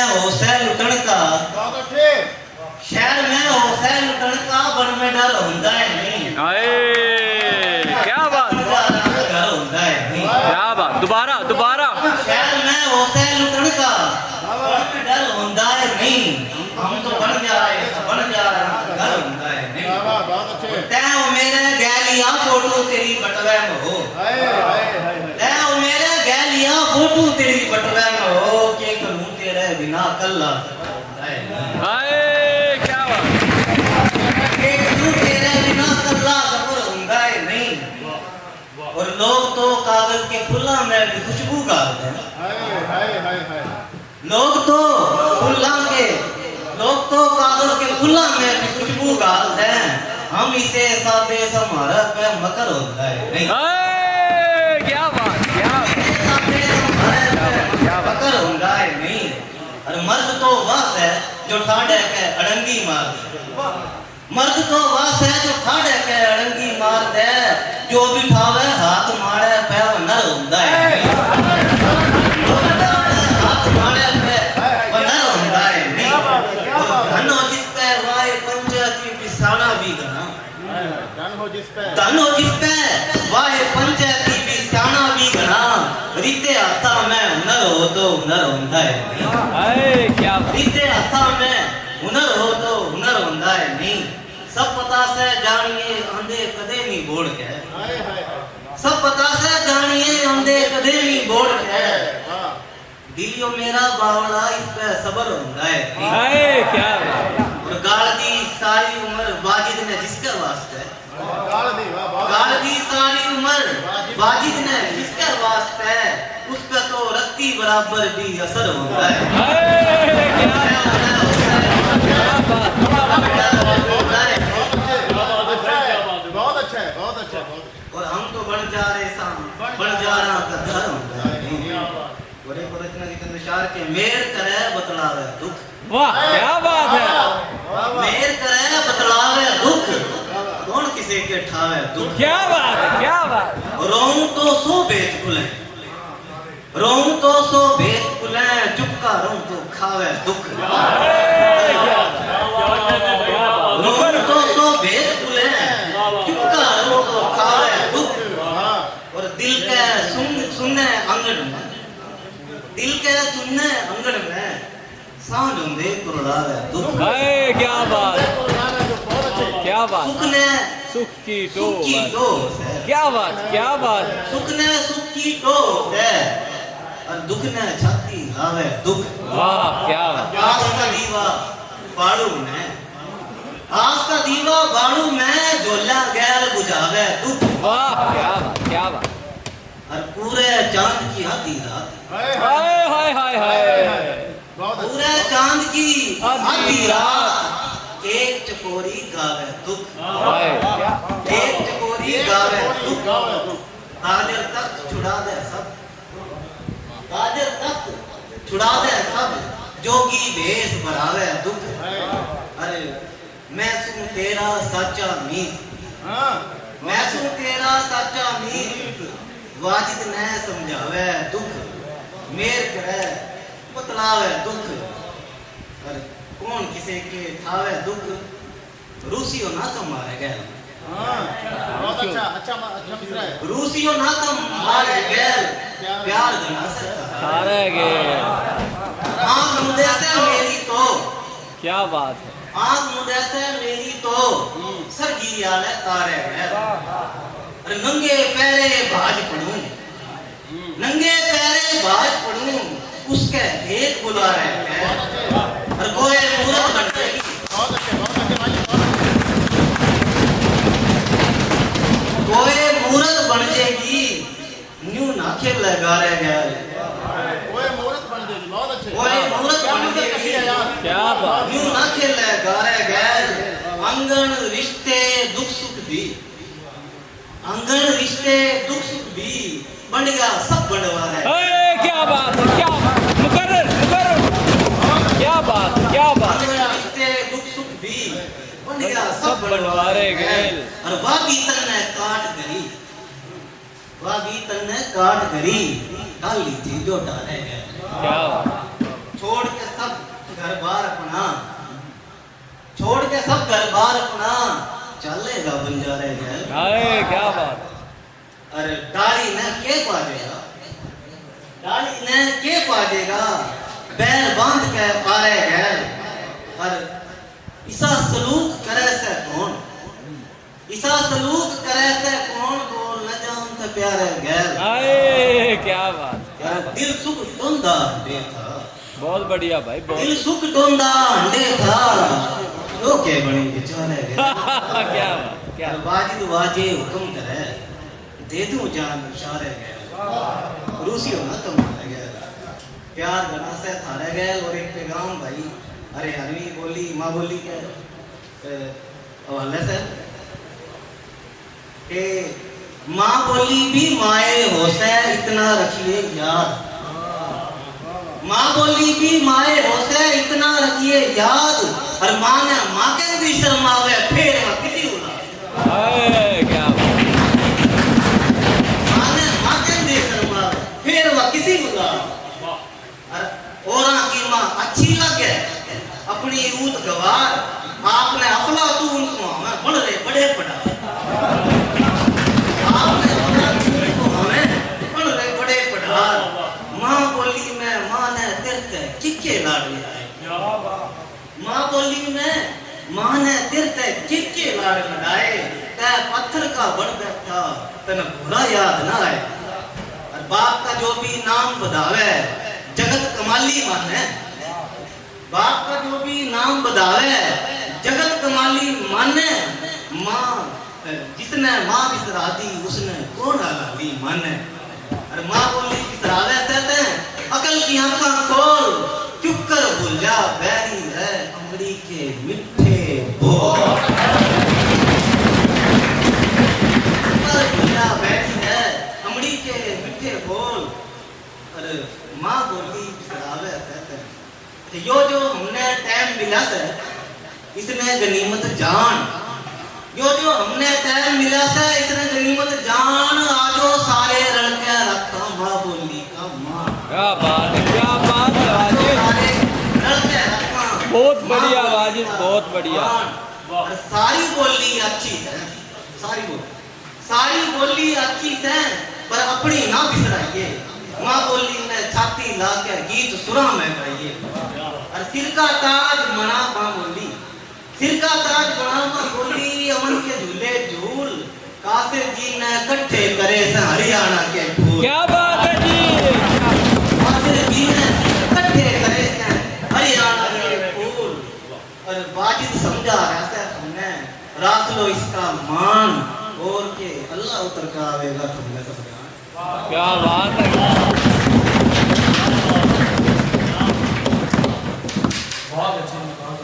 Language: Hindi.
हो सै लुटन का शहर में हो सै लुटन का बन में डर होंदा है नहीं। आए क्या बात, घर होंदा है नहीं। क्या बात, दोबारा दोबारा। शहर में हो सै लुटन का बन में डर होंदा है नहीं। हम तो बन जा रहे घर होंदा है नहीं। तै ओ मेरे गैलिया फोटो तेरी बटवे में हो। तै ओ मेरे गैलिया फोटो तेरी बटवे में हो के करूं तेरे बिना कल्ला होंदा है नहीं। आए क्या बात, तेरे बिना कल्ला सफर होंदा है नहीं। और लोग तो कागज के फुल्ला में भी खुशबू गालते हैं। लोग तो कागज के फुल्ला में भी खुशबू गालते हैं। हम इसे सादे समारा पे मकर होता है नहीं। आए क्या बात, क्या मकर होता है नहीं। और मर्द तो वह है जो ठाडे के अड़ंगी मार दे। मर्द तो वह है जो ठाडे के अड़ंगी मार दे। जो भी ठावे हाथ मारे पे वो नर होता है नहीं। हाथ मारे पे वो नर होता है नहीं। और धन हो जिस पे वाए पंचायती बिसाना भी गना। धन हो जिस पे वाए पंचायती बिसाना भी गना। रीते हाथा में हुनर हो तो हुनर होता है नहीं। आए क्या बात, रीते हाथा में हुनर हो तो हुनर होता है नहीं। सब पता से जानिए अंधे कदे नहीं बोल के। सब पता से जानिए अंधे कदे नहीं बोल के। दिलियो मेरा बावला इस पे सबर होता है नहीं। आए क्या बात, और गाल दी सारी उम्र वाजिद ने जिसके वास्ते। गाल दी सारी उम्र वाजिद ने जिसके वास्ते। उस पे तो रत्ती बराबर भी असर होता है। आए क्या बात, बहुत अच्छा है, बहुत अच्छा। और हम तो बढ़ जा रहे बढ़ जा रहा का घर होता है। बड़े इतना कितने शार के मेर करे बतलावे दुख। वाह क्या बात है, मेर करे बतलावे दुख। कौन किसे के ठावे दुख। क्या बात है, क्या बात, रोऊं तो सो बेत खुले। रोऊं तो सो बेत खुले। चुपका रोऊं तो खावे दुख। रोऊं तो सो बेत खुले। चुपका रोऊं तो खावे दुख। और दिल के सुनने आंगन में। दिल के सुनने आंगन में सांझ होंदे कुरलावे दुख। आए क्या बात, क्या बात, सुख ने सुख की डोस है। क्या बात, क्या बात, सुख ने सुख की डोस है। और दुख ने छाती हावे दुख। वाह क्या बात, आस का दीवा बाड़ू में। आस का दीवा बाड़ू में झोला गैल बुझावे दुख। वाह क्या बात, क्या बात, और पूरे चांद की आधी रात। हाय हाय हाय हाय, पूरे चांद की आधी रात एक चकोरी गावे दुख। हाय क्या, एक चकोरी गावे दुख। काजर तख्त छुड़ा दे सब। काजर तख्त छुड़ा दे सब। जोगी भेष भरावे दुख। अरे मैं सुन तेरा सच्चा मीत। मैं सुन तेरा सच्चा मीत। वाजिद ने समझावे दुख। मेर करे बतलावे दुख। अरे कौन किसे के थावे दुख। रूसियो ना तो मारे गए। बहुत अच्छा, अच्छा मिश्रा है। रूसियो ना तो मारे गए। प्यार जना से सारे गए, आँख मुझे से मेरी तो। क्या बात है, आँख मुझे से मेरी तो सरगिया ने तारे गए। अरे नंगे पैरे बाज पड़ूं। नंगे पैरे बाज पड़ूं। उसके भेद बुला रहे हैं। और कोई मूरत बन जाएगी। बहुत अच्छे भाई। कोई मूरत बन जाएगी। न्यू नाखे लगा रहे हैं। कोई मूर्त बन जाएगी, बहुत अच्छे। कोई मूरत बन जाएगी। क्या बात, न्यू नाखे लगा रहे हैं। अंगन रिश्ते दुख सुख भी। अंगन रिश्ते दुख सुख भी बन गया सब बनवा रहे। अरे क्या बात है, क्या बात, मुकर्रर मुकर्रर, क्या बात, क्या बात, अंगन रिश्ते दुख सुख भी बन गया सब बनवा रहे गए। और वह बीतन ने काट गई। वह बीतन ने काट गई। डाली थी जो डाले गए। क्या बात, छोड़ के सब घर बार अपना, छोड़ के सब घर बार अपना, चलेगा बंजारे गैल। हाय क्या बात। अरे डाली ने के पाजेगा, डाली ने के पाजेगा, बैर बांध के पारे गैल। और इसा सलूक करे से कौन, इसा सलूक करे से कौन, बोल न जान ते प्यारे गैल। हाय क्या बात, क्या बात। दिल सुख टोंदा हंडे था, बहुत बढ़िया भाई, दिल बहुत सुख टोंदा हंडे था, लोके बने बेचारे गैल। क्या बात, क्या और वाजिद वाजे हुक्म करे, दे दूं जान इशारे गैल। रूसी होना तो मारे गैल, प्यार गना से थारे गैल। और एक पैगाम भाई, अरे हरवी बोली माँ बोली के हवाले से कि माँ बोली भी माए हो से इतना रखिए याद, माँ बोली भी माए हो से इतना रखिए याद। और माँ ने माँ के भी शर्मावे फिर माँ किसी उड़ा, हाय क्या बात। माँ ने माँ के भी शर्मावे फिर वह किसी उड़ा। और की माँ अच्छी लगे अपनी ऊत गवार, आपने अफलातून को हमें बड़ रहे बड़े पड़ा, आपने अफलातून को हमें बड़ रहे बड़े पड़ा। माँ बोली में माँ ने तिरते किक्के लाड़ लगाए, माँ बोली में माँ ने तिरते किक्के लाड़ लगाए। तै पत्थर का बन बैठा तने बुरा याद ना आए। और बाप का जो भी नाम बधावे जगत कमाली माने, बाप का जो भी नाम बधावे जगत कमाली माने। माँ जिसने माँ बिसरा दी उसने कौन हलाली माने। और माँ बोली बिसरावे कहते हैं अकल की आंखें खोल, चुप कर भूल जा बैरी है अमड़ी के मिठे बोल। भूल जा बैरी है अमड़ी के मिठे बोल। और माँ बोली बिसरावे कहते हैं यो जो हमने टाइम मिला था इसने गनीमत जान, यो जो हमने टाइम मिला था इसने गनीमत जान। आजो सारे लड़के रखा माँ बोली का माँ, क्या बात है, क्या बात है वाजिद, सारे लड़के रखा बहुत बढ़िया वाजिद, बहुत बढ़िया। और सारी बोली अच्छी है, सारी बोली अच्छी है पर अपनी ना बिसराइए। माँ बोली में छाती ला के गीत सुरा में गाइए। और सिर का ताज मना माँ बोली, सिर का ताज मना माँ बोली। अमन के झूले झूल कासिर जी ने इकट्ठे करे से हरियाणा के फूल। क्या बात है जी, कासिर जी ने इकट्ठे करे से हरियाणा के फूल। और वाजिद समझा रहता है हमने राख लो इसका मान, और के अल्लाह उतर का आवेगा तुमने सब। क्या बात है।